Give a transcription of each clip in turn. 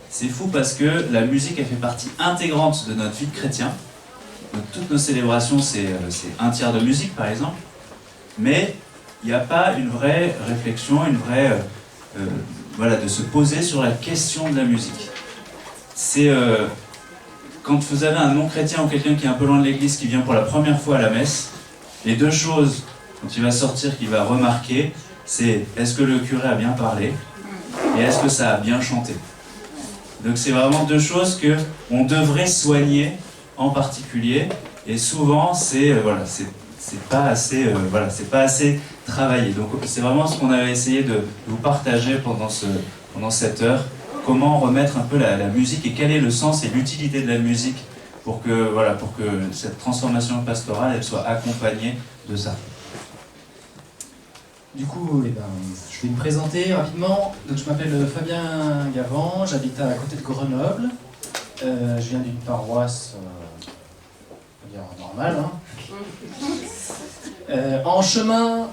C'est fou parce que la musique, elle fait partie intégrante de notre vie de chrétien. Donc, toutes nos célébrations, c'est un tiers de musique, par exemple. Mais il n'y a pas une vraie réflexion, une vraie... voilà, de se poser sur la question de la musique. C'est... quand vous avez un non-chrétien ou quelqu'un qui est un peu loin de l'église, qui vient pour la première fois à la messe, les deux choses, quand il va sortir, qu'il va remarquer, c'est est-ce que le curé a bien parlé et est-ce que ça a bien chanté. Donc c'est vraiment deux choses qu'on devrait soigner en particulier, et souvent c'est voilà, c'est pas assez voilà, c'est pas assez travaillé. Donc c'est vraiment ce qu'on avait essayé de vous partager pendant cette heure, comment remettre un peu la musique et quel est le sens et l'utilité de la musique pour que voilà, pour que cette transformation pastorale elle soit accompagnée de ça. Du coup, je vais me présenter rapidement. Donc, je m'appelle Fabien Gavant, j'habite à côté de Grenoble. Je viens d'une paroisse, on va dire normale. En chemin,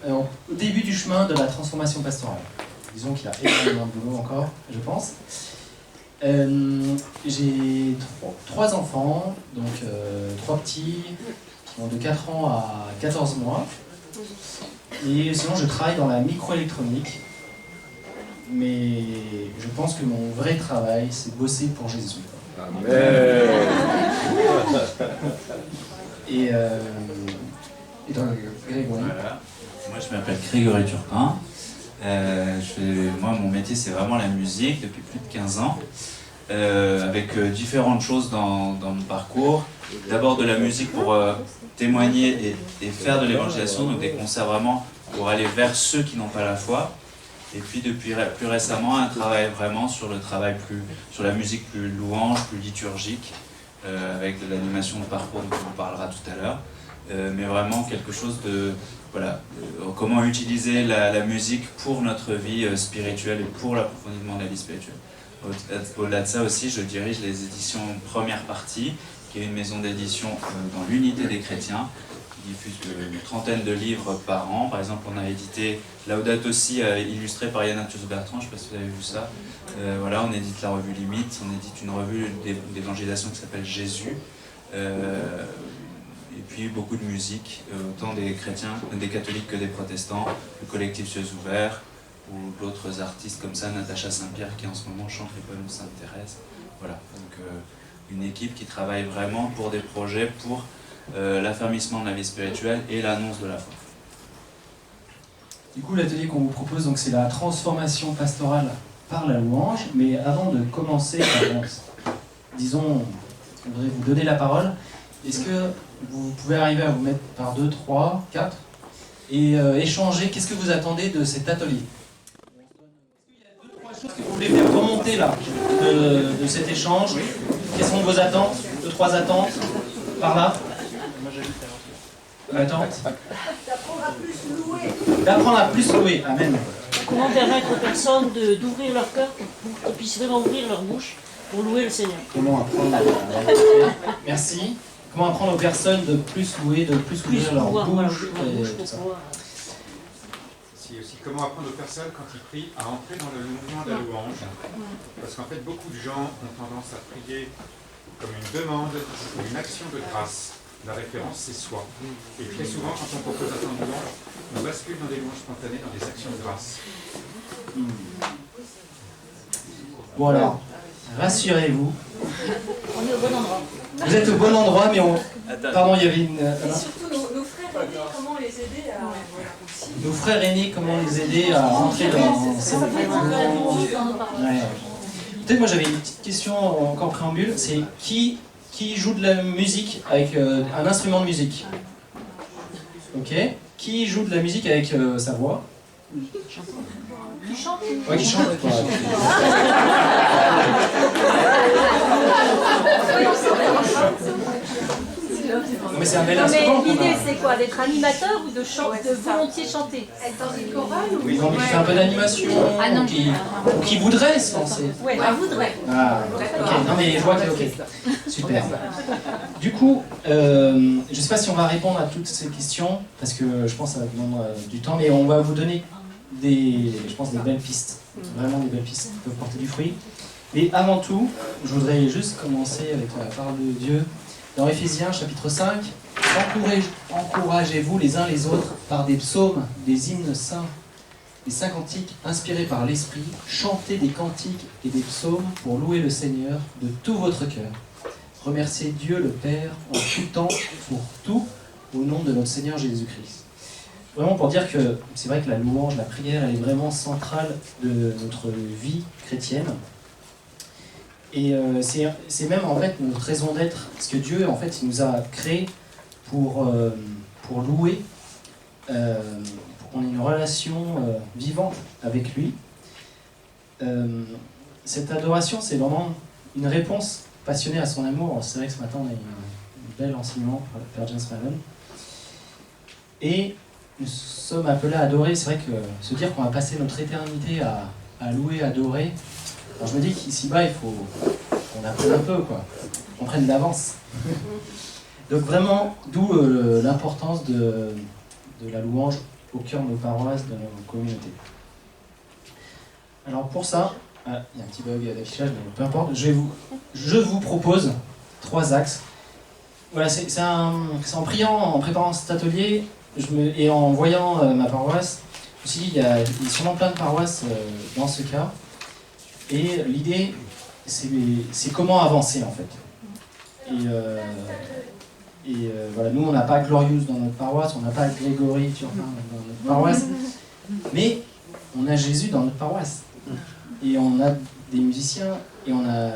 au début du chemin de la transformation pastorale. Disons qu'il y a énormément de boulot encore, je pense. J'ai trois enfants, donc trois petits qui ont de 4 ans à 14 mois. Et sinon, je travaille dans la microélectronique. Mais je pense que mon vrai travail, c'est bosser pour Jésus. Amen. Et donc, Grégory. Voilà. Moi, je m'appelle Grégory Turpin. Moi, mon métier, c'est vraiment la musique depuis plus de 15 ans. Avec différentes choses dans mon parcours. D'abord de la musique pour témoigner et faire de l'évangélisation, donc des concerts vraiment pour aller vers ceux qui n'ont pas la foi. Et puis depuis plus récemment, un travail vraiment sur sur la musique plus louange, plus liturgique, avec de l'animation de parcours dont on parlera tout à l'heure. Mais vraiment quelque chose de... Voilà, comment utiliser la musique pour notre vie spirituelle et pour l'approfondissement de la vie spirituelle. Au-delà de ça aussi, je dirige les éditions Première Partie, qui est une maison d'édition dans l'unité des chrétiens, qui diffuse une trentaine de livres par an. Par exemple, on a édité Laudato Si, illustré par Yann Arthus Bertrand, je ne sais pas si vous avez vu ça. Voilà, on édite la revue Limite, on édite une revue d'évangélisation qui s'appelle Jésus. Et puis beaucoup de musique, autant des chrétiens, des catholiques que des protestants, le collectif Cieux Ouverts, ou d'autres artistes comme ça, Natacha Saint-Pierre qui en ce moment chante les poèmes de Sainte-Thérèse. Voilà, donc une équipe qui travaille vraiment pour des projets, pour l'affermissement de la vie spirituelle et l'annonce de la foi. Du coup, l'atelier qu'on vous propose, c'est la transformation pastorale par la louange. Mais avant de commencer, disons, on voudrait vous donner la parole. Est-ce que vous pouvez arriver à vous mettre par 2, 3, 4 et échanger? Qu'est-ce que vous attendez de cet atelier? Est-ce qu'il y a 2, 3 choses que vous voulez faire remonter là, de cet échange? Quelles sont vos attentes? 2, 3 attentes par là? Attente. D'apprendre à plus louer. Amen. Comment permettre aux personnes d'ouvrir leur cœur pour qu'ils puissent vraiment ouvrir leur bouche pour louer le Seigneur? Comment apprendre Merci. Comment apprendre aux personnes de plus louer, de plus ouvrir leur bouche et tout ça. C'est aussi comment apprendre aux personnes, quand ils prient, à entrer dans le mouvement de la louange. Parce qu'en fait, beaucoup de gens ont tendance à prier comme une demande ou une action de grâce. La référence, c'est soi. Et très souvent, quand on propose un temps de louange, on bascule dans des louanges spontanées, dans des actions de grâce. Bon alors, rassurez-vous. On est au bon endroit. Vous êtes au bon endroit, mais on... Pardon, il y avait une... Et surtout, nos frères aînés, comment les aider à... Nos frères aînés, comment les aider à rentrer dans ces mouvements. Ouais. Peut-être moi j'avais une petite question encore préambule, c'est qui joue de la musique avec un instrument de musique? Ok. Qui joue de la musique avec sa voix? Qui chante? Ouais, qui chante. Non, mais c'est un bel instrument. Mais l'idée c'est quoi? D'être animateur ou de volontiers chanter? Être dans une chorale ou... Oui, donc il fait un peu d'animation, ou qui voudrait se lancer. Oui, elle voudrait. Ah, ok, non mais je vois que ok. Super. Du coup, je ne sais pas si on va répondre à toutes ces questions, parce que je pense que ça va demander du temps, mais on va vous donner des belles pistes, vraiment des belles pistes qui peuvent porter du fruit. Mais avant tout, je voudrais juste commencer avec la parole de Dieu. Dans Éphésiens chapitre 5, encouragez-vous les uns les autres par des psaumes, des hymnes saints, des saints cantiques inspirés par l'Esprit, chantez des cantiques et des psaumes pour louer le Seigneur de tout votre cœur. Remerciez Dieu le Père en tout temps pour tout au nom de notre Seigneur Jésus-Christ. Vraiment pour dire que c'est vrai que la louange, la prière, elle est vraiment centrale de notre vie chrétienne. Et c'est même en fait notre raison d'être, parce que Dieu en fait il nous a créés pour louer, pour qu'on ait une relation vivante avec lui. Cette adoration c'est vraiment une réponse passionnée à son amour. C'est vrai que ce matin on a eu un bel enseignement par le Père James Malone. Et nous sommes appelés à adorer, c'est vrai que se dire qu'on va passer notre éternité à louer, adorer, alors je me dis qu'ici-bas, il faut qu'on apprenne un peu, quoi, qu'on prenne de l'avance. Donc vraiment, d'où l'importance de la louange au cœur de nos paroisses, de nos communautés. Alors pour ça, il y a un petit bug d'affichage, mais peu importe, je vous propose 3 axes. Voilà, c'est en priant, en préparant cet atelier, et en voyant ma paroisse, je me suis dit, il y a sûrement plein de paroisses dans ce cas. Et l'idée, c'est comment avancer en fait. Et voilà, nous on n'a pas Glorious dans notre paroisse, on n'a pas Grégory Turpin dans notre paroisse, mais on a Jésus dans notre paroisse. Et on a des musiciens, et on a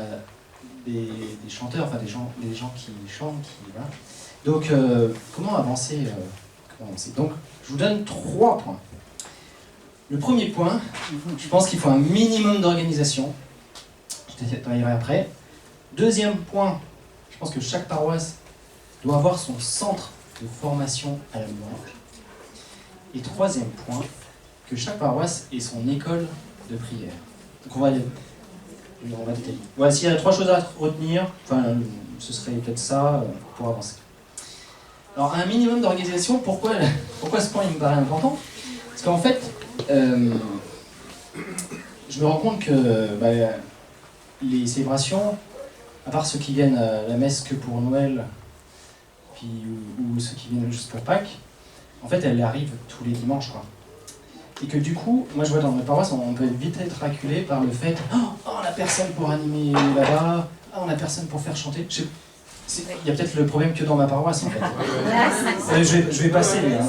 des chanteurs, enfin des gens qui chantent, voilà. Donc comment avancer, Donc je vous donne 3 points. Le premier point, je pense qu'il faut un minimum d'organisation. Je détaillerai après. Deuxième point, je pense que chaque paroisse doit avoir son centre de formation à la louange. Et troisième point, que chaque paroisse ait son école de prière. Donc on va détailler. Voilà, s'il y a 3 choses à retenir, enfin, ce serait peut-être ça pour avancer. Alors un minimum d'organisation, pourquoi ce point il me paraît important? Parce qu'en fait, je me rends compte que les célébrations, à part ceux qui viennent à la messe que pour Noël, ou ceux qui viennent juste pour Pâques, en fait elles arrivent tous les dimanches, quoi. Et que du coup, moi je vois dans mes paroisses, on peut vite être acculé par le fait « Oh, on n'a personne pour animer là-bas, on n'a personne pour faire chanter ». Il y a peut-être le problème que dans ma paroisse en fait. Je vais passer. Hein.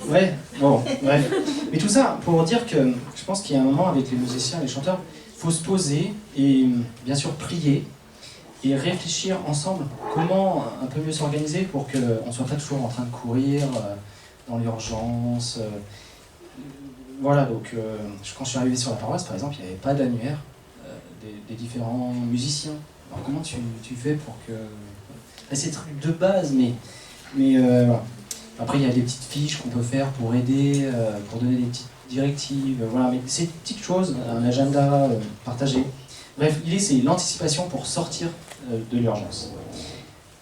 Ouais, bon, bref. Mais tout ça pour dire que je pense qu'il y a un moment avec les musiciens, les chanteurs, il faut se poser et bien sûr prier et réfléchir ensemble comment un peu mieux s'organiser pour qu'on ne soit pas toujours en train de courir dans l'urgence. Voilà, donc quand je suis arrivé sur la paroisse, par exemple, il n'y avait pas d'annuaire des différents musiciens. Alors comment tu fais pour que... C'est des trucs de base, mais voilà. Après, il y a des petites fiches qu'on peut faire pour aider, pour donner des petites directives, voilà. Mais c'est des petites choses, un agenda partagé. Bref, l'idée, c'est l'anticipation pour sortir de l'urgence.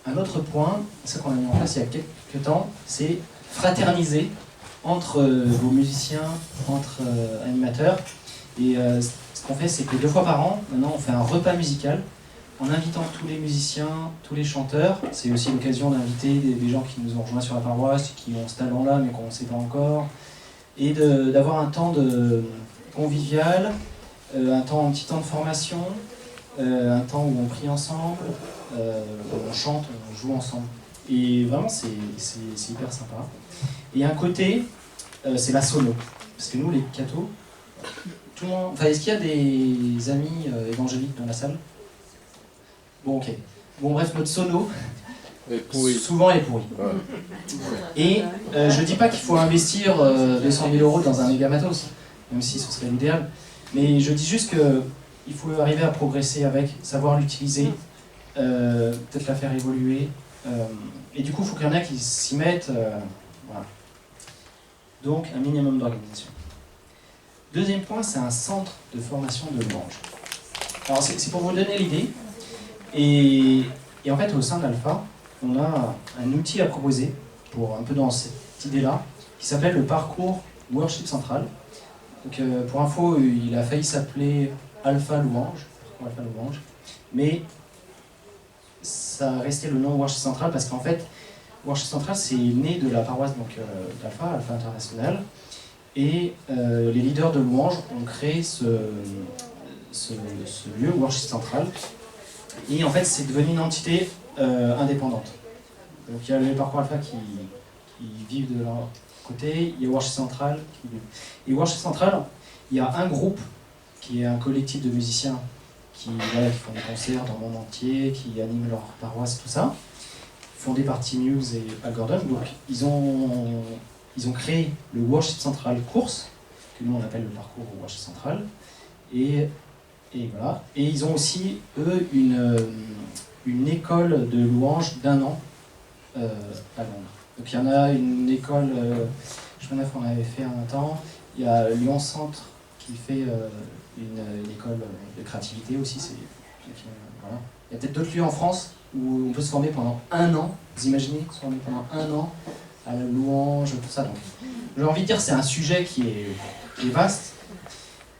Un autre point, ça qu'on a mis en place il y a quelques temps, c'est fraterniser entre vos musiciens, entre animateurs. Et ce qu'on fait, c'est que 2 fois par an, maintenant, on fait un repas musical en invitant tous les musiciens, tous les chanteurs. C'est aussi l'occasion d'inviter des gens qui nous ont rejoints sur la paroisse, qui ont ce talent-là, mais qu'on ne sait pas encore. Et d'avoir un temps convivial, un petit temps de formation, un temps où on prie ensemble, où on chante, on joue ensemble. Et vraiment, c'est hyper sympa. Et un côté, c'est la solo. Parce que nous, les cathos, tout le monde... Enfin, est-ce qu'il y a des amis évangéliques dans la salle? Bon, ok. Bon, bref, notre sono, souvent est pourri. Ouais. Et je dis pas qu'il faut investir 200 000 € dans un méga matos, même si ce serait l'idéal. Mais je dis juste qu'il faut arriver à progresser avec, savoir l'utiliser, peut-être la faire évoluer. Et du coup, il faut qu'il y en ait qui s'y mettent. Voilà. Donc, un minimum d'organisation. Deuxième point, c'est un centre de formation de louange. Alors, c'est pour vous donner l'idée. Et en fait, au sein d'Alpha, on a un outil à proposer, pour un peu dans cette idée-là, qui s'appelle le parcours Worship Central. Donc, pour info, il a failli s'appeler Alpha Louange, parcours Alpha Louange. Mais ça a resté le nom Worship Central parce qu'en fait, Worship Central, c'est né de la paroisse d'Alpha, Alpha International. Et les leaders de louange ont créé ce lieu, Worship Central. Et en fait, c'est devenu une entité indépendante. Donc il y a les parcours Alpha qui vivent de leur côté, il y a Worship Central qui vit. Et Worship Central, il y a un groupe qui est un collectif de musiciens qui font des concerts dans le monde entier, qui animent leur paroisse, tout ça, fondé par Tim Hughes et Al Gordon. Donc ils ont créé le Worship Central Course, que nous on appelle le parcours Worship Central, et voilà. Et ils ont aussi, eux, une école de louange d'1 an à Londres. Donc il y en a une école, je me souviens qu'on avait fait un temps, il y a Lyon Centre qui fait une école de créativité aussi. Voilà. Il y a peut-être d'autres lieux en France où on peut se former pendant 1 an. Vous imaginez se former pendant 1 an à la louange, tout ça. Donc, j'ai envie de dire c'est un sujet qui est vaste.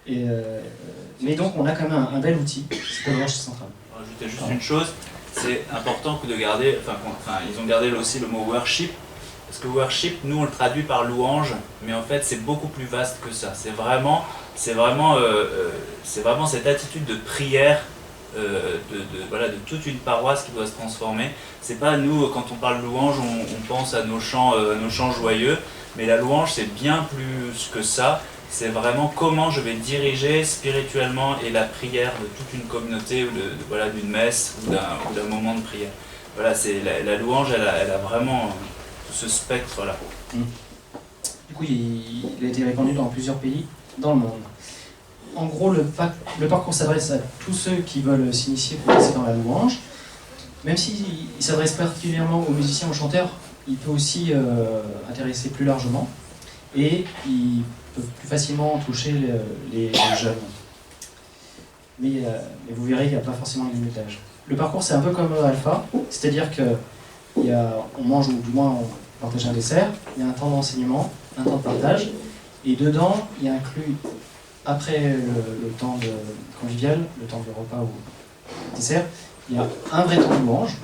Mais donc on a quand même un bel outil, c'est le Worship Central. Je vais rajouter juste une chose, c'est important que de garder, ils ont gardé aussi le mot worship, parce que worship, nous on le traduit par louange, mais en fait c'est beaucoup plus vaste que ça. C'est vraiment cette attitude de prière de toute une paroisse qui doit se transformer. C'est pas nous, quand on parle louange, on pense à nos chants joyeux, mais la louange c'est bien plus que ça. C'est vraiment comment je vais diriger spirituellement et la prière de toute une communauté ou d'une messe ou d'un moment de prière. Voilà, c'est la louange, elle a vraiment ce spectre-là. Du coup, il a été répandu dans plusieurs pays dans le monde. En gros, le parcours s'adresse à tous ceux qui veulent s'initier pour passer dans la louange. Même s'il s'adresse particulièrement aux musiciens, aux chanteurs, il peut aussi intéresser plus largement. Et il peut plus facilement toucher les jeunes. Mais vous verrez qu'il n'y a pas forcément de limite d'âge. Le parcours, c'est un peu comme Alpha, c'est-à-dire qu'on mange, ou du moins on partage un dessert, il y a un temps d'enseignement, un temps de partage, et dedans, il y a inclus, après le temps convivial, le temps de repas ou dessert, il y a un vrai temps de louange,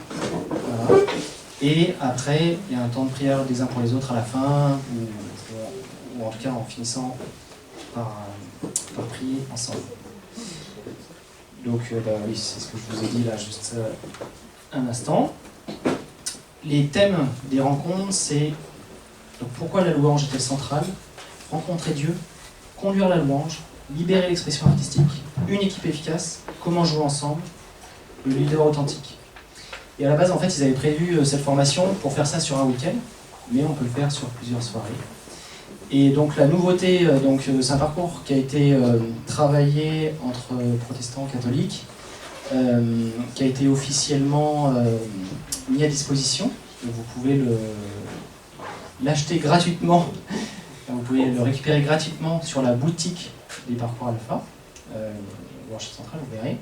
voilà. Et après, il y a un temps de prière des uns pour les autres à la fin, ou en tout cas en finissant par prier ensemble. Donc oui, c'est ce que je vous ai dit là juste un instant. Les thèmes des rencontres, c'est donc pourquoi la louange est-elle centrale, rencontrer Dieu, conduire la louange, libérer l'expression artistique, une équipe efficace, comment jouer ensemble, le leader authentique. Et à la base, en fait, ils avaient prévu cette formation pour faire ça sur un week-end, mais on peut le faire sur plusieurs soirées. Et donc la nouveauté, c'est un parcours qui a été travaillé entre protestants et catholiques, qui a été officiellement mis à disposition. Donc vous pouvez l'acheter gratuitement, vous pouvez le récupérer gratuitement sur la boutique des parcours Alpha, Worship Central, vous verrez.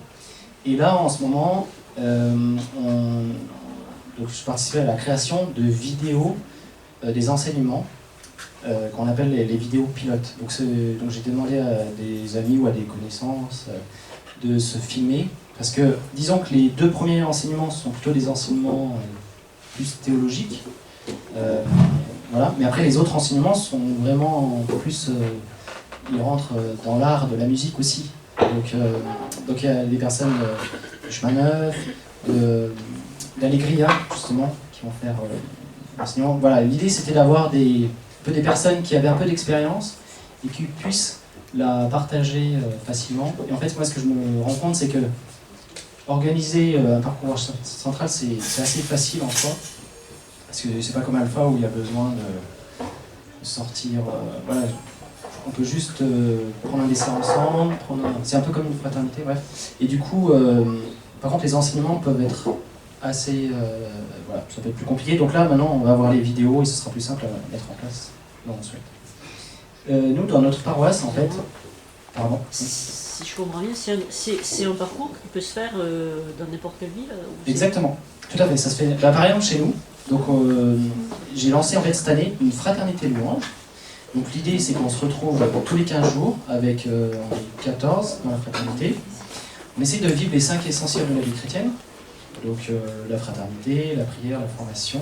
Et là, en ce moment, donc je participais à la création de vidéos des enseignements qu'on appelle les vidéos pilotes. Donc j'ai demandé à des amis ou à des connaissances de se filmer, parce que disons que les 2 premiers enseignements sont plutôt des enseignements plus théologiques, voilà. Mais après les autres enseignements sont vraiment plus, ils rentrent dans l'art de la musique aussi. Donc il y a des personnes de Chemin Neuf, d'Allegria justement, qui vont faire l'enseignement. Voilà, l'idée c'était d'avoir des personnes qui avaient un peu d'expérience et qui puissent la partager facilement. Et en fait, moi, ce que je me rends compte, c'est que organiser un parcours central, c'est assez facile en soi, parce que c'est pas comme Alpha où il y a besoin de sortir. Voilà, on peut juste prendre un dessert ensemble, c'est un peu comme une fraternité, bref. Et du coup, par contre, les enseignements peuvent être assez, voilà, ça peut être plus compliqué. Donc là, maintenant, on va voir les vidéos et ce sera plus simple à mettre en place. Non, on souhaite. Nous, dans notre paroisse, en fait, pardon. Si je comprends bien, c'est un parcours qui peut se faire dans n'importe quelle ville. Exactement, tout à fait. Ça se fait. Par exemple, chez nous, donc j'ai lancé en fait cette année une fraternité louange. Donc l'idée, c'est qu'on se retrouve tous les 15 jours avec 14 dans la fraternité. On essaie de vivre les 5 essentiels de la vie chrétienne, donc la fraternité, la prière, la formation,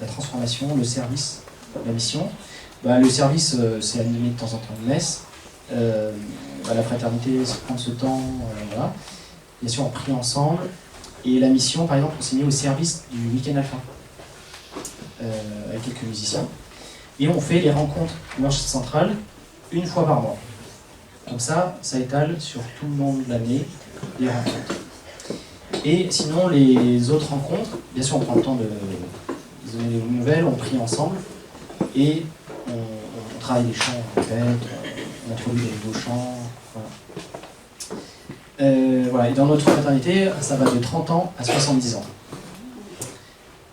la transformation, le service, la mission. Le service, c'est animé de temps en temps une messe. La fraternité, c'est prendre ce temps, voilà. Bien sûr, on prie ensemble. Et la mission, par exemple, on s'est mis au service du week-end alpha, avec quelques musiciens. Et on fait les rencontres Louange centrale une fois par mois. Comme ça étale sur tout le long de l'année les rencontres. Et sinon, les autres rencontres, bien sûr, on prend le temps de donner des nouvelles, on prie ensemble, et on travaille les chants, on répète, on introduit des nouveaux chants. Voilà. Et dans notre fraternité, ça va de 30 ans à 70 ans.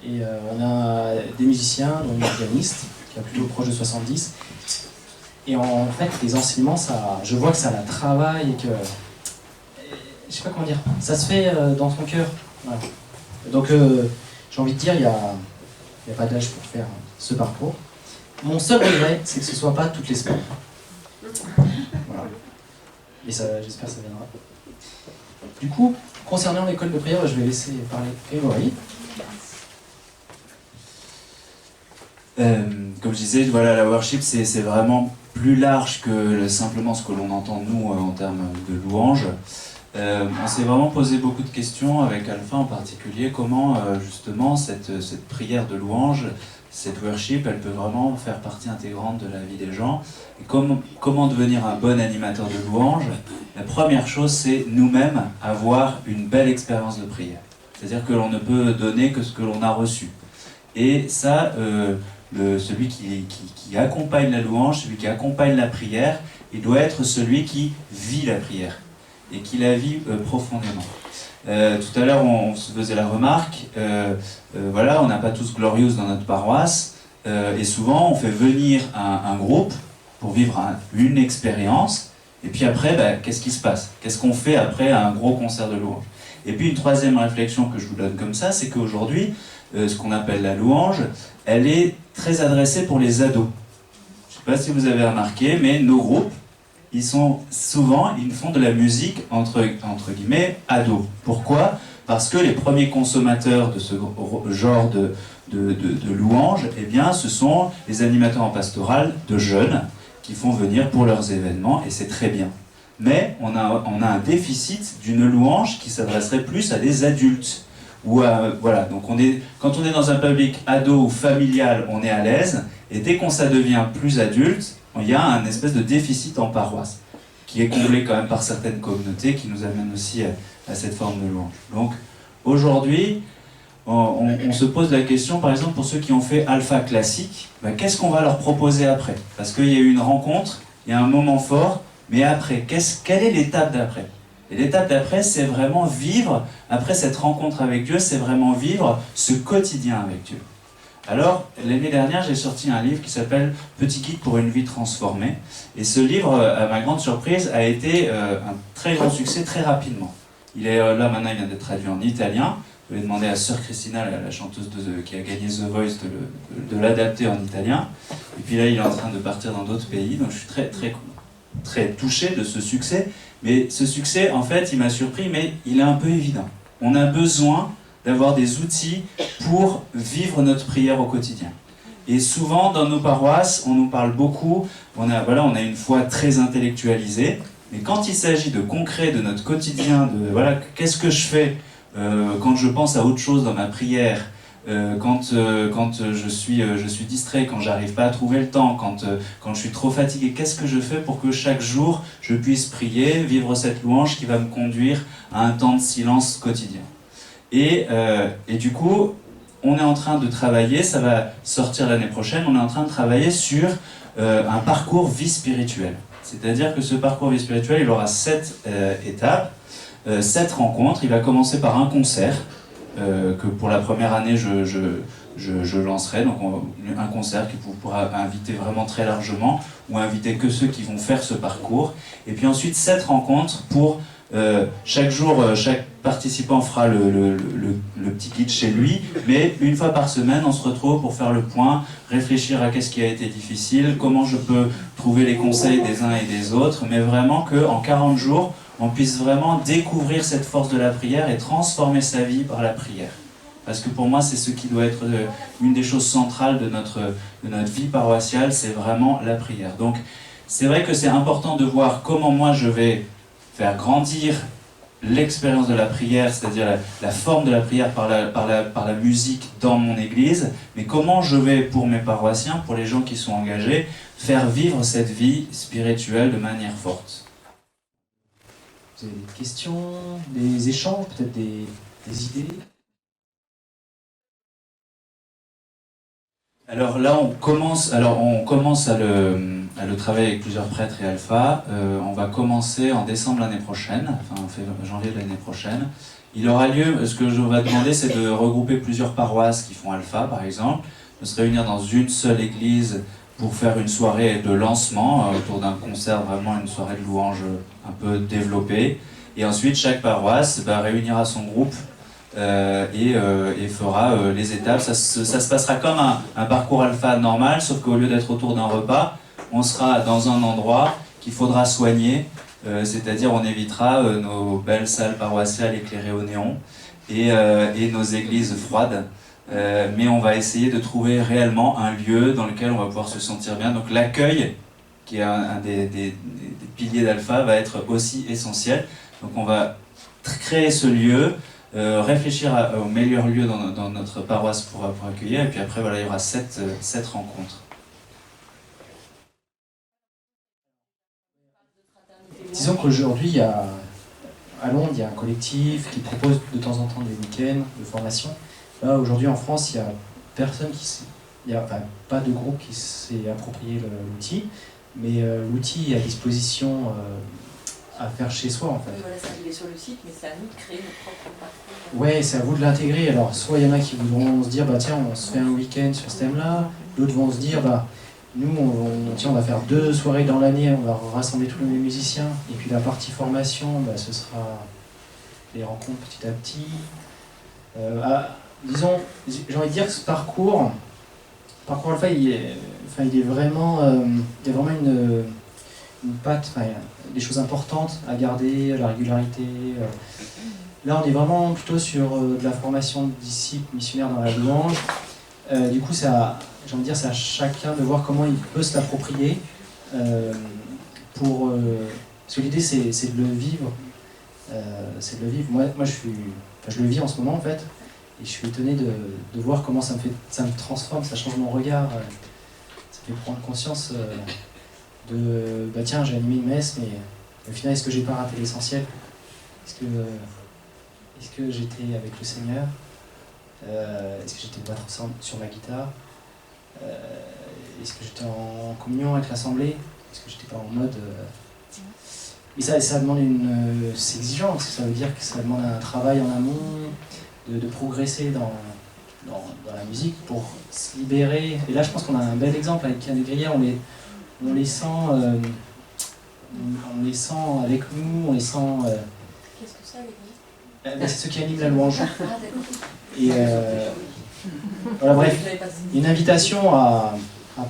Et on a des musiciens, dont une pianiste, qui est plutôt proche de 70. Et en fait, les enseignements, je vois que ça la travaille et que... Je sais pas comment dire. Ça se fait dans son cœur. Voilà. Donc, j'ai envie de dire, il n'y a pas d'âge pour faire ce parcours. Mon seul regret, c'est que ce ne soit pas toutes les semaines. Voilà. Et ça, j'espère que ça viendra. Du coup, concernant l'école de prière, je vais laisser parler Grégory. Comme je disais, voilà, la worship, c'est vraiment plus large que simplement ce que l'on entend, nous, en termes de louange. On s'est vraiment posé beaucoup de questions, avec Alpha en particulier, comment justement cette prière de louange, cette worship, elle peut vraiment faire partie intégrante de la vie des gens. Et comment devenir un bon animateur de louange? La première chose, c'est nous-mêmes avoir une belle expérience de prière. C'est-à-dire que l'on ne peut donner que ce que l'on a reçu. Et ça, celui qui accompagne la louange, celui qui accompagne la prière, il doit être celui qui vit la prière et qui la vit profondément. Tout à l'heure, on se faisait la remarque, voilà, on n'a pas tous Glorious dans notre paroisse, et souvent on fait venir un groupe pour vivre une expérience, et puis après, qu'est-ce qui se passe? Qu'est-ce qu'on fait après un gros concert de louange? Et puis une troisième réflexion que je vous donne comme ça, c'est qu'aujourd'hui, ce qu'on appelle la louange, elle est très adressée pour les ados. Je ne sais pas si vous avez remarqué, mais nos groupes, ils font de la musique entre guillemets ados. Pourquoi? Parce que les premiers consommateurs de ce genre de louanges, eh bien, ce sont les animateurs en pastoral de jeunes qui font venir pour leurs événements, et c'est très bien. Mais on a un déficit d'une louange qui s'adresserait plus à des adultes. Voilà, donc quand on est dans un public ado ou familial, on est à l'aise, et dès qu'on ça devient plus adulte, il y a un espèce de déficit en paroisse, qui est comblé quand même par certaines communautés qui nous amènent aussi à cette forme de louange. Donc aujourd'hui, on se pose la question, par exemple, pour ceux qui ont fait Alpha classique, qu'est-ce qu'on va leur proposer après? Parce qu'il y a eu une rencontre, il y a un moment fort, mais après, quelle est l'étape d'après? Et l'étape d'après, c'est vraiment vivre, après cette rencontre avec Dieu, c'est vraiment vivre ce quotidien avec Dieu. Alors, l'année dernière, j'ai sorti un livre qui s'appelle « Petit guide pour une vie transformée ». Et ce livre, à ma grande surprise, a été un très grand succès très rapidement. Il est là, maintenant, il vient d'être traduit en italien. Je vais demander à Sœur Christina, la chanteuse qui a gagné The Voice, de l'adapter en italien. Et puis là, il est en train de partir dans d'autres pays. Donc, je suis très, très, très touché de ce succès. Mais ce succès, en fait, il m'a surpris, mais il est un peu évident. On a besoin d'avoir des outils pour vivre notre prière au quotidien. Et souvent, dans nos paroisses, on nous parle beaucoup, on a une foi très intellectualisée, mais quand il s'agit de concret, de notre quotidien, qu'est-ce que je fais quand je pense à autre chose dans ma prière, quand je suis distrait, quand j'arrive pas à trouver le temps, quand je suis trop fatigué, qu'est-ce que je fais pour que chaque jour, je puisse prier, vivre cette louange qui va me conduire à un temps de silence quotidien. Et du coup, on est en train de travailler, ça va sortir l'année prochaine, on est en train de travailler sur un parcours vie spirituelle. C'est-à-dire que ce parcours vie spirituelle, il aura 7 étapes, 7 rencontres. Il va commencer par un concert, que pour la première année, je lancerai. Donc un concert que vous pourrez inviter vraiment très largement, ou inviter que ceux qui vont faire ce parcours. Et puis ensuite, 7 rencontres pour... chaque jour, chaque participant fera le petit guide chez lui, mais une fois par semaine, on se retrouve pour faire le point, réfléchir à qu'est-ce qui a été difficile, comment je peux trouver les conseils des uns et des autres, mais vraiment qu'en 40 jours, on puisse vraiment découvrir cette force de la prière et transformer sa vie par la prière. Parce que pour moi, c'est ce qui doit être une des choses centrales de notre vie paroissiale, c'est vraiment la prière. Donc, c'est vrai que c'est important de voir comment moi je vais faire grandir l'expérience de la prière, c'est-à-dire la forme de la prière par la musique dans mon église, mais comment je vais, pour mes paroissiens, pour les gens qui sont engagés, faire vivre cette vie spirituelle de manière forte. Vous avez des questions, des échanges, peut-être des idées? Alors là, on commence à le travailler avec plusieurs prêtres et alphas. On va commencer en décembre l'année prochaine, enfin en janvier de l'année prochaine. Il aura lieu, ce que je vais demander, c'est de regrouper plusieurs paroisses qui font alpha, par exemple, de se réunir dans une seule église pour faire une soirée de lancement autour d'un concert, vraiment une soirée de louanges un peu développée. Et ensuite, chaque paroisse réunira son groupe et fera les étapes. Ça se passera comme un parcours alpha normal, sauf qu'au lieu d'être autour d'un repas, on sera dans un endroit qu'il faudra soigner, c'est-à-dire on évitera nos belles salles paroissiales éclairées au néon et nos églises froides, mais on va essayer de trouver réellement un lieu dans lequel on va pouvoir se sentir bien. Donc l'accueil, qui est un des piliers d'Alpha, va être aussi essentiel. Donc on va créer ce lieu, réfléchir au meilleur lieu dans notre paroisse pour accueillir, et puis après voilà, il y aura 7 rencontres. Disons qu'aujourd'hui, à Londres, il y a un collectif qui propose de temps en temps des week-ends de formation. Là, aujourd'hui en France, il n'y a personne pas de groupe qui s'est approprié l'outil, mais l'outil est à disposition à faire chez soi en fait. Voilà, ça il est sur le site, mais c'est à nous de créer notre propre parcours. Ouais, c'est à vous de l'intégrer. Alors, soit il y en a qui voudront se dire, bah tiens, on se fait un week-end sur ce thème-là. D'autres vont se dire, bah nous, on va faire 2 soirées dans l'année, on va rassembler tous les musiciens. Et puis la partie formation, bah, ce sera les rencontres petit à petit. Disons, j'ai envie de dire que ce parcours alpha, il est vraiment, il y a vraiment une patte, des choses importantes à garder, la régularité. Là, on est vraiment plutôt sur de la formation de disciples missionnaires dans la louange. Du coup, j'ai envie de dire, c'est à chacun de voir comment il peut se l'approprier. Parce que l'idée, c'est de le vivre. Moi, je le vis en ce moment, en fait. Et je suis étonné de voir comment ça me transforme, ça change mon regard. Ça fait prendre conscience bah tiens, j'ai animé une messe, mais au final, est-ce que j'ai pas raté l'essentiel? Est-ce que j'étais avec le Seigneur? Est-ce que j'étais pas trop sur ma guitare? Est-ce que j'étais en communion avec l'Assemblée? Est-ce que j'étais pas en mode... Et ça demande c'est exigeant, parce que ça veut dire que ça demande un travail en amont, de progresser dans la musique pour se libérer. Et là, je pense qu'on a un bel exemple avec Kian et Grilla, on les sent avec nous, on les sent... Qu'est-ce que c'est avec nous? C'est ceux qui animent la louange. Ah, d'accord. Et voilà, bref, une invitation à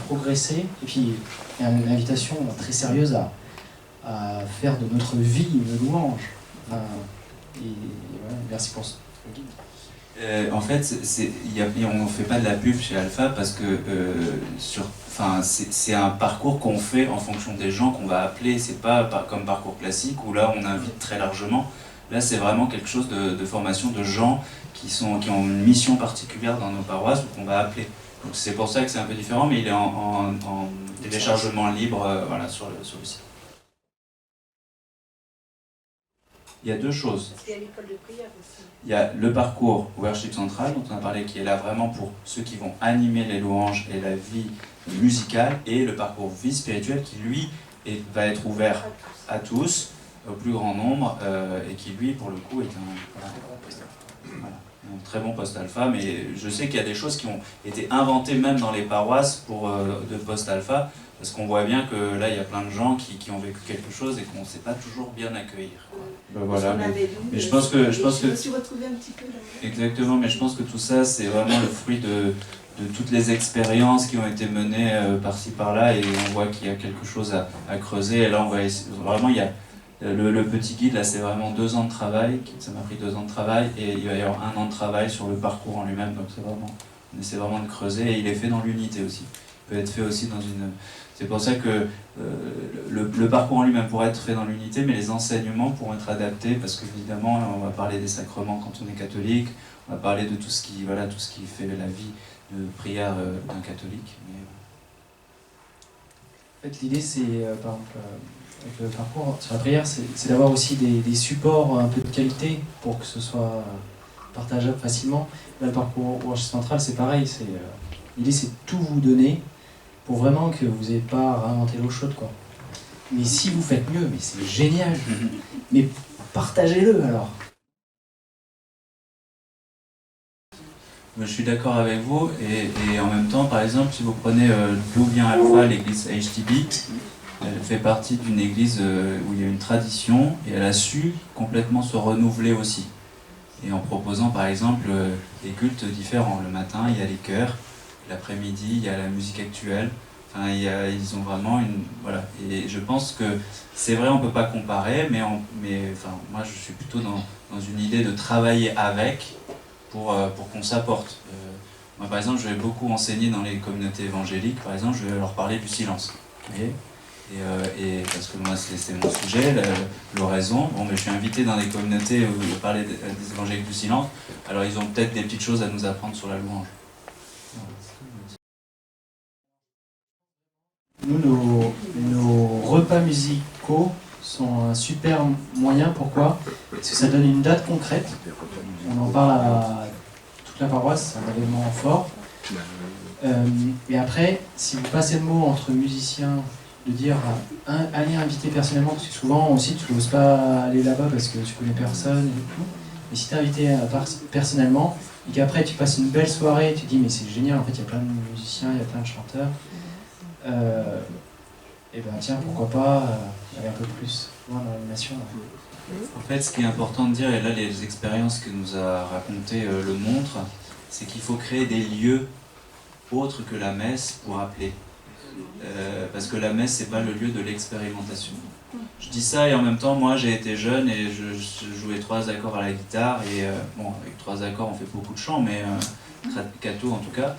progresser, et puis une invitation très sérieuse à faire de notre vie une louange. Et voilà, merci pour ce guide. En fait, on ne fait pas de la pub chez Alpha parce que c'est un parcours qu'on fait en fonction des gens qu'on va appeler. C'est pas comme parcours classique où là on invite très largement. Là, c'est vraiment quelque chose de formation de gens qui ont une mission particulière dans nos paroisses qu'on va appeler. Donc c'est pour ça que c'est un peu différent, mais il est en téléchargement libre sur le site. Il y a 2 choses. Parce qu'il y a l'école de prière aussi. Il y a le parcours Worship Central, dont on a parlé, qui est là vraiment pour ceux qui vont animer les louanges et la vie musicale, et le parcours vie spirituelle qui, lui, va être ouvert à tous, au plus grand nombre, et qui, lui, pour le coup, est un très bon post-alpha. Mais je sais qu'il y a des choses qui ont été inventées même dans les paroisses de post-alpha, parce qu'on voit bien que là, il y a plein de gens qui ont vécu quelque chose et qu'on ne sait pas toujours bien accueillir. Ben voilà, mais je pense que... Je me suis retrouvée un petit peu là. Exactement, mais je pense que tout ça, c'est vraiment le fruit de toutes les expériences qui ont été menées par-ci par-là, et on voit qu'il y a quelque chose à creuser. Et là, on va essayer, vraiment, il Le petit guide, là, c'est vraiment 2 ans de travail. Ça m'a pris 2 ans de travail et il va y avoir 1 an de travail sur le parcours en lui-même. Donc on essaie vraiment de creuser et il est fait dans l'unité aussi. Il peut être fait aussi dans une... C'est pour ça que le parcours en lui-même pourrait être fait dans l'unité, mais les enseignements pourront être adaptés parce qu'évidemment, on va parler des sacrements quand on est catholique, on va parler de tout ce qui fait la vie de prière d'un catholique. Mais... En fait, l'idée, c'est, par exemple, avec le parcours sur la prière, c'est d'avoir aussi des supports un peu de qualité pour que ce soit partageable facilement. Là, le parcours central, c'est pareil. L'idée, c'est de tout vous donner pour vraiment que vous n'ayez pas à réinventer l'eau chaude, quoi. Mais si vous faites mieux, mais c'est génial. Mais partagez-le alors. Je suis d'accord avec vous et en même temps, par exemple, si vous prenez d'où vient Alpha, l'église HTB, elle fait partie d'une église où il y a une tradition et elle a su complètement se renouveler aussi. Et en proposant par exemple des cultes différents. Le matin, il y a les chœurs, l'après-midi, il y a la musique actuelle. Enfin, ils ont vraiment une... Voilà. Et je pense que c'est vrai, on ne peut pas comparer, mais moi je suis plutôt dans une idée de travailler avec pour qu'on s'apporte. Moi par exemple, je vais beaucoup enseigner dans les communautés évangéliques, par exemple, je vais leur parler du silence. Vous voyez ? Et parce que moi c'est mon sujet, l'oraison. Bon, mais je suis invité dans des communautés où je parler des évangéliques du silence, alors ils ont peut-être des petites choses à nous apprendre sur la louange. Nous, nos repas musicaux sont un super moyen. Pourquoi ? Parce que ça donne une date concrète. On en parle à toute la paroisse, c'est un événement fort. Et après, si vous passez le mot entre musiciens, de dire allez inviter personnellement, parce que souvent aussi tu n'oses pas aller là-bas parce que tu connais personne et tout. Mais si tu es invité personnellement et qu'après tu passes une belle soirée, tu te dis mais c'est génial, en fait il y a plein de musiciens, il y a plein de chanteurs. Et ben tiens, pourquoi pas aller un peu plus loin dans l'animation. En fait, ce qui est important de dire, et là les expériences que nous a racontées le montrent, c'est qu'il faut créer des lieux autres que la messe pour appeler. Parce que la messe, c'est pas le lieu de l'expérimentation. Je dis ça et en même temps, moi j'ai été jeune et je jouais 3 accords à la guitare et bon, avec 3 accords on fait beaucoup de chants, mais catho en tout cas.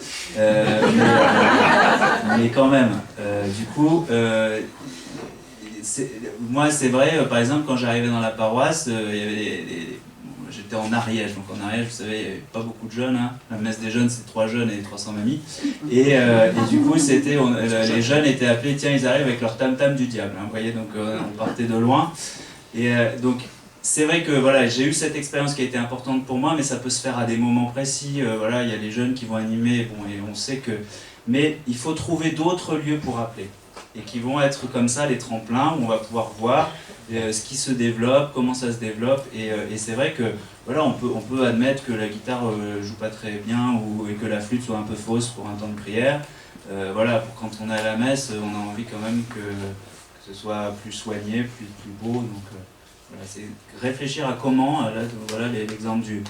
Mais quand même, du coup, moi c'est vrai, par exemple quand j'arrivais dans la paroisse, il y avait j'étais en Ariège, donc en Ariège, vous savez, il n'y avait pas beaucoup de jeunes. Hein. La messe des jeunes, c'est 3 jeunes et 300 mamies. Et du coup, les jeunes étaient appelés, tiens, ils arrivent avec leur tam-tam du diable. Hein, vous voyez, donc on partait de loin. Et donc, c'est vrai que voilà, j'ai eu cette expérience qui a été importante pour moi, mais ça peut se faire à des moments précis. Voilà, il y a les jeunes qui vont animer, bon, et on sait que... Mais il faut trouver d'autres lieux pour appeler. Et qui vont être comme ça, les tremplins, où on va pouvoir voir ce qui se développe, comment ça se développe, et c'est vrai que voilà, on peut admettre que la guitare joue pas très bien et que la flûte soit un peu fausse pour un temps de prière. Voilà, quand on est à la messe, on a envie quand même que ce soit plus soigné, plus beau. Donc voilà, c'est réfléchir à comment, là, voilà l'exemple du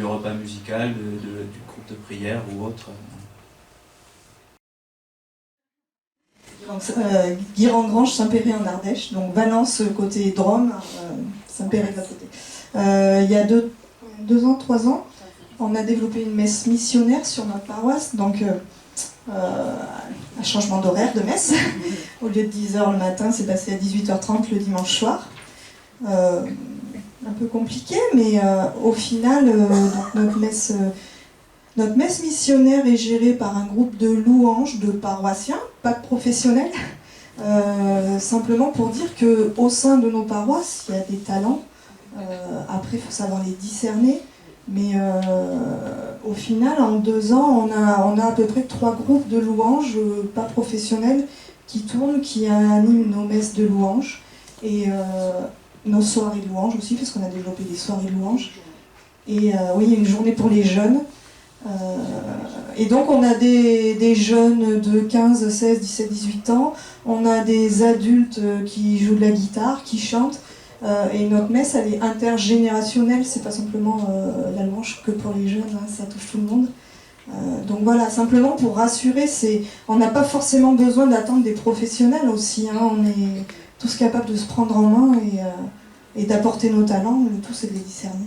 repas musical, du groupe de prière ou autre. Donc, Guirengrange, Saint-Péray en Ardèche, donc Valence côté Drôme, Saint-Péray de l'autre côté. Il y a 2 ans, 3 ans, on a développé une messe missionnaire sur notre paroisse, donc un changement d'horaire de messe. Au lieu de 10h le matin, c'est passé à 18h30 le dimanche soir. Un peu compliqué, mais au final, donc notre messe missionnaire est gérée par un groupe de louanges de paroissiens, pas de professionnels, simplement pour dire qu'au sein de nos paroisses, il y a des talents. Après, il faut savoir les discerner. Mais au final, en 2 ans, on a à peu près 3 groupes de louanges, pas professionnels, qui tournent, qui animent nos messes de louanges. Et nos soirées de louanges aussi, parce qu'on a développé des soirées de louanges. Et oui, il y a une journée pour les jeunes. Et donc on a des jeunes de 15, 16, 17, 18 ans, on a des adultes qui jouent de la guitare, qui chantent, et notre messe elle est intergénérationnelle, c'est pas simplement la louange que pour les jeunes, hein, ça touche tout le monde. Donc voilà, simplement pour rassurer, on n'a pas forcément besoin d'attendre des professionnels aussi, hein, on est tous capables de se prendre en main et d'apporter nos talents. Le tout, c'est de les discerner.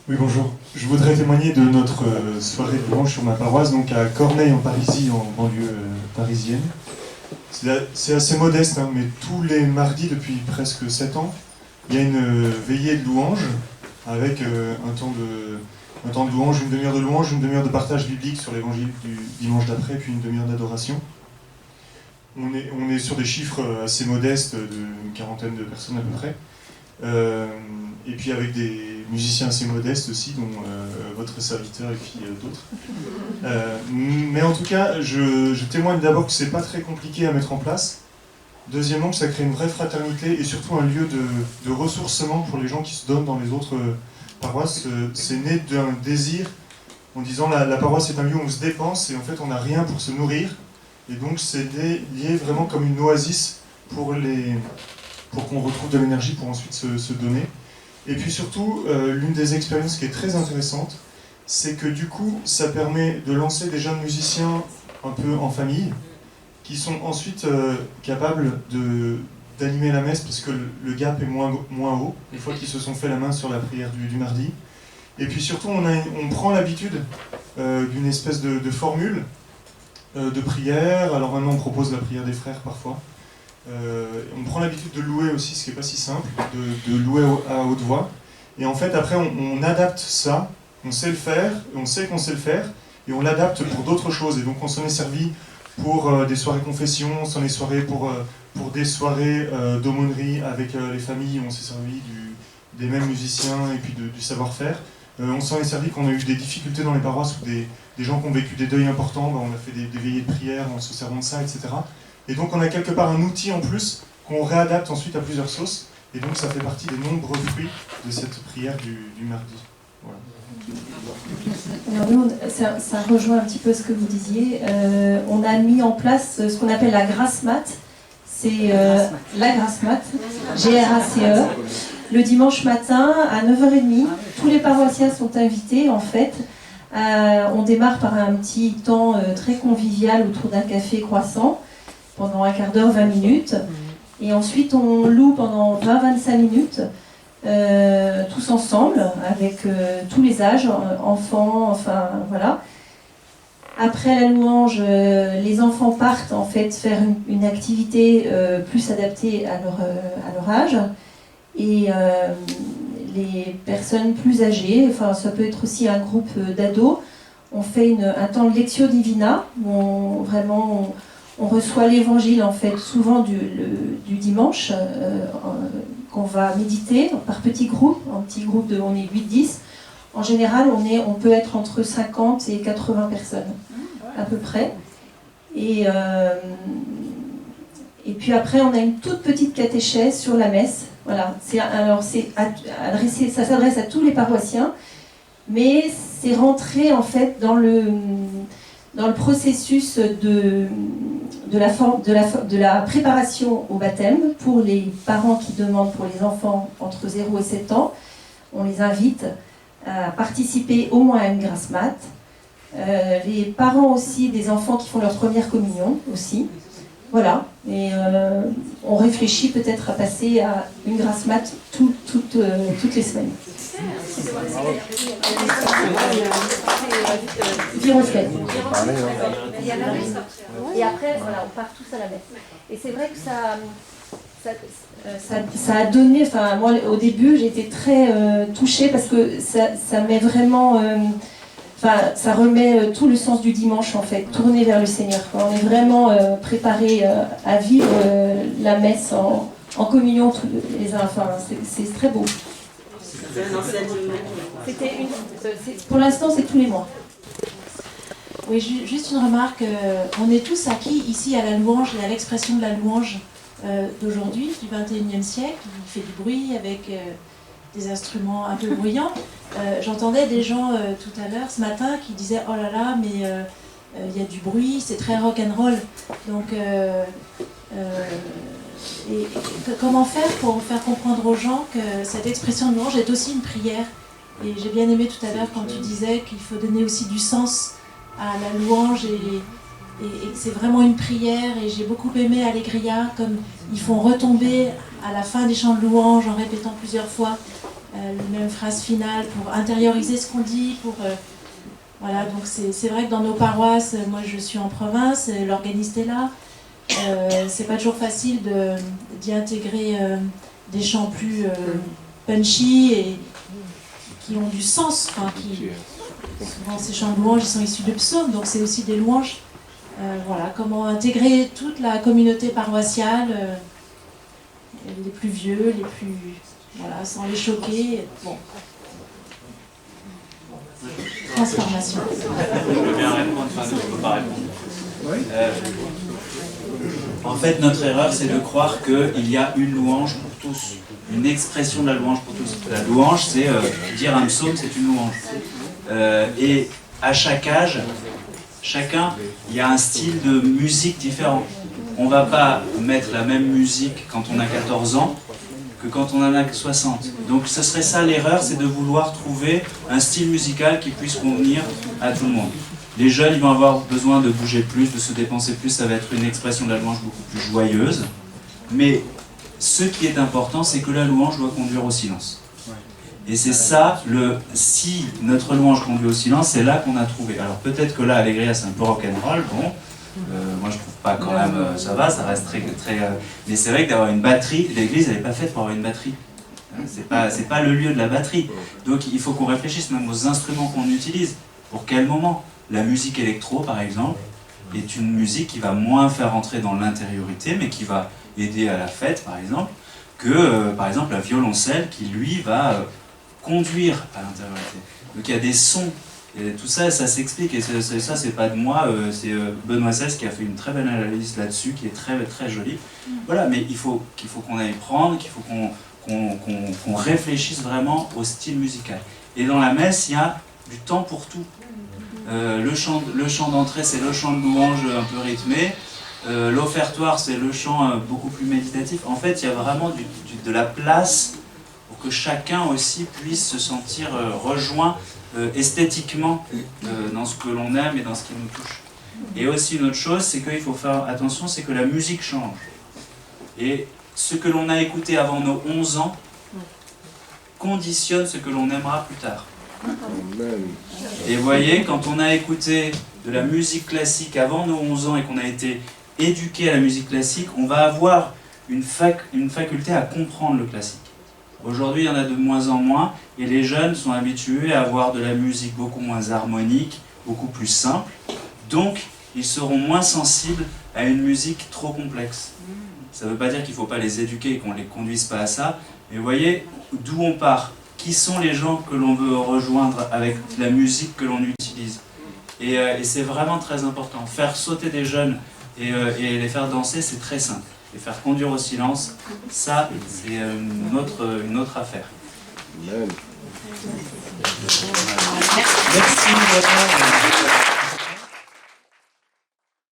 Oui, bonjour. Je voudrais témoigner de notre soirée de louange sur ma paroisse, donc à Corneille en Parisie, en banlieue parisienne. C'est assez modeste, hein, mais tous les mardis depuis presque 7 ans, il y a une veillée de louange avec un temps de louange, une demi-heure de louange, une demi-heure de partage biblique sur l'évangile du dimanche d'après, puis une demi-heure d'adoration. On est sur des chiffres assez modestes, d'une quarantaine de personnes à peu près. Et puis avec des musiciens assez modestes aussi, dont votre serviteur et puis d'autres. Mais en tout cas, je témoigne d'abord que c'est pas très compliqué à mettre en place. Deuxièmement, que ça crée une vraie fraternité et surtout un lieu de ressourcement pour les gens qui se donnent dans les autres paroisses. C'est né d'un désir en disant la paroisse est un lieu où on se dépense et en fait on n'a rien pour se nourrir. Et donc c'est lié vraiment comme une oasis pour qu'on retrouve de l'énergie pour ensuite se donner. Et puis surtout, l'une des expériences qui est très intéressante, c'est que du coup, ça permet de lancer des jeunes musiciens un peu en famille, qui sont ensuite capables d'animer la messe, parce que le gap est moins haut, une fois qu'ils se sont fait la main sur la prière du mardi. Et puis surtout, on prend l'habitude d'une espèce de formule de prière. Alors maintenant, on propose la prière des frères parfois. On prend l'habitude de louer aussi, ce qui n'est pas si simple, de louer à haute voix. Et en fait, après, on adapte ça, on sait le faire, on sait qu'on sait le faire, et on l'adapte pour d'autres choses. Et donc, on s'en est servi pour des soirées confession, on s'en est servi pour des soirées d'aumônerie avec les familles, on s'est servi des mêmes musiciens et puis du savoir-faire. On s'en est servi quand on a eu des difficultés dans les paroisses ou des gens qui ont vécu des deuils importants, on a fait des veillées de prière en se servant de ça, etc. Et donc on a quelque part un outil en plus qu'on réadapte ensuite à plusieurs sauces. Et donc ça fait partie des nombreux fruits de cette prière du mardi. Voilà. Alors nous, ça rejoint un petit peu ce que vous disiez. On a mis en place ce qu'on appelle la grasse mat. C'est la grasse mat, GRACE. Le dimanche matin à 9h30, tous les paroissiens sont invités en fait. On démarre par un petit temps très convivial autour d'un café croissant pendant un quart d'heure, 20 minutes. Et ensuite on loue pendant 20-25 minutes, tous ensemble, avec tous les âges, enfants, enfin voilà. Après la louange, les enfants partent en fait faire une activité plus adaptée à leur âge. Et les personnes plus âgées, enfin ça peut être aussi un groupe d'ados, on fait un temps de Lectio Divina où on reçoit l'évangile en fait souvent du dimanche qu'on va méditer par petits groupes, en petits groupes on est 8-10. En général on peut être entre 50 et 80 personnes à peu près. Et puis après on a une toute petite catéchèse sur la messe. Voilà, ça s'adresse à tous les paroissiens, mais c'est rentré en fait dans le processus de la préparation au baptême pour les parents qui demandent pour les enfants entre 0 et 7 ans. On les invite à participer au moins à une grasse mat. Les parents aussi des enfants qui font leur première communion aussi. Voilà, et on réfléchit peut-être à passer à une grasse mat toutes les semaines. Viroflène. Et après, voilà, on part tous à la messe. Et c'est vrai que ça a donné, enfin moi au début j'ai été très touchée parce que ça met vraiment... ça remet tout le sens du dimanche en fait, tourné vers le Seigneur. On est vraiment préparé à vivre la messe en communion tous les uns. Enfin, c'est très beau. Pour l'instant, c'est tous les mois. Oui, juste une remarque. On est tous acquis ici à la louange et à l'expression de la louange d'aujourd'hui, du 21e siècle. Il fait du bruit avec... des instruments un peu bruyants. J'entendais des gens tout à l'heure, ce matin, qui disaient « Oh là là, mais il y a du bruit, c'est très rock'n'roll. » Donc, comment faire pour faire comprendre aux gens que cette expression de louange est aussi une prière? Et j'ai bien aimé tout à l'heure quand tu disais qu'il faut donner aussi du sens à la louange et que c'est vraiment une prière. Et j'ai beaucoup aimé Allegria, comme ils font retomber à la fin des chants de louange en répétant plusieurs fois les mêmes phrases finales pour intérioriser ce qu'on dit. Voilà, donc c'est vrai que dans nos paroisses, moi je suis en province, l'organiste est là. C'est pas toujours facile d'y intégrer des chants plus punchy et qui ont du sens. Enfin, souvent ces chants de louange ils sont issus de psaumes, donc c'est aussi des louanges. Voilà, comment intégrer toute la communauté paroissiale, les plus vieux, les plus... Voilà, sans les choquer. Bon. Transformation. Je veux bien répondre, enfin, je ne peux pas répondre. En fait, notre erreur, c'est de croire qu'il y a une louange pour tous, une expression de la louange pour tous. La louange, c'est dire un psaume, c'est une louange. Et à chaque âge, chacun, il y a un style de musique différent. On ne va pas mettre la même musique quand on a 14 ans que quand on en a 60. Donc ce serait ça l'erreur, c'est de vouloir trouver un style musical qui puisse convenir à tout le monde. Les jeunes, ils vont avoir besoin de bouger plus, de se dépenser plus, ça va être une expression de la louange beaucoup plus joyeuse. Mais ce qui est important, c'est que la louange doit conduire au silence. Et c'est ça, si notre louange conduit au silence, c'est là qu'on a trouvé. Alors peut-être que là, Allegria, c'est un peu rock'n'roll, bon. Moi je trouve pas quand même, ça va, ça reste très... mais c'est vrai que d'avoir une batterie, l'église elle n'est pas faite pour avoir une batterie. C'est pas le lieu de la batterie. Donc il faut qu'on réfléchisse même aux instruments qu'on utilise. Pour quel moment? La musique électro par exemple est une musique qui va moins faire entrer dans l'intériorité, mais qui va aider à la fête par exemple, que par exemple un violoncelle qui lui va conduire à l'intériorité. Donc il y a des sons. Et tout ça, ça s'explique, et ça c'est pas de moi, c'est Benoît XVI qui a fait une très belle analyse là-dessus, qui est très, très jolie. Voilà, mais il faut qu'on aille prendre, qu'il faut qu'on réfléchisse vraiment au style musical. Et dans la messe, il y a du temps pour tout. Le chant d'entrée, c'est le chant de louange un peu rythmé. L'offertoire, c'est le chant beaucoup plus méditatif. En fait, il y a vraiment de la place pour que chacun aussi puisse se sentir rejoint esthétiquement dans ce que l'on aime et dans ce qui nous touche. Et aussi une autre chose, c'est qu'il faut faire attention, c'est que la musique change. Et ce que l'on a écouté avant nos 11 ans conditionne ce que l'on aimera plus tard. Et vous voyez, quand on a écouté de la musique classique avant nos 11 ans et qu'on a été éduqué à la musique classique, on va avoir une faculté à comprendre le classique. Aujourd'hui, il y en a de moins en moins, et les jeunes sont habitués à avoir de la musique beaucoup moins harmonique, beaucoup plus simple, donc ils seront moins sensibles à une musique trop complexe. Ça ne veut pas dire qu'il ne faut pas les éduquer et qu'on ne les conduise pas à ça, mais vous voyez d'où on part, qui sont les gens que l'on veut rejoindre avec la musique que l'on utilise. Et c'est vraiment très important. Faire sauter des jeunes et les faire danser, c'est très simple. Et faire conduire au silence, ça, c'est une autre affaire. Merci.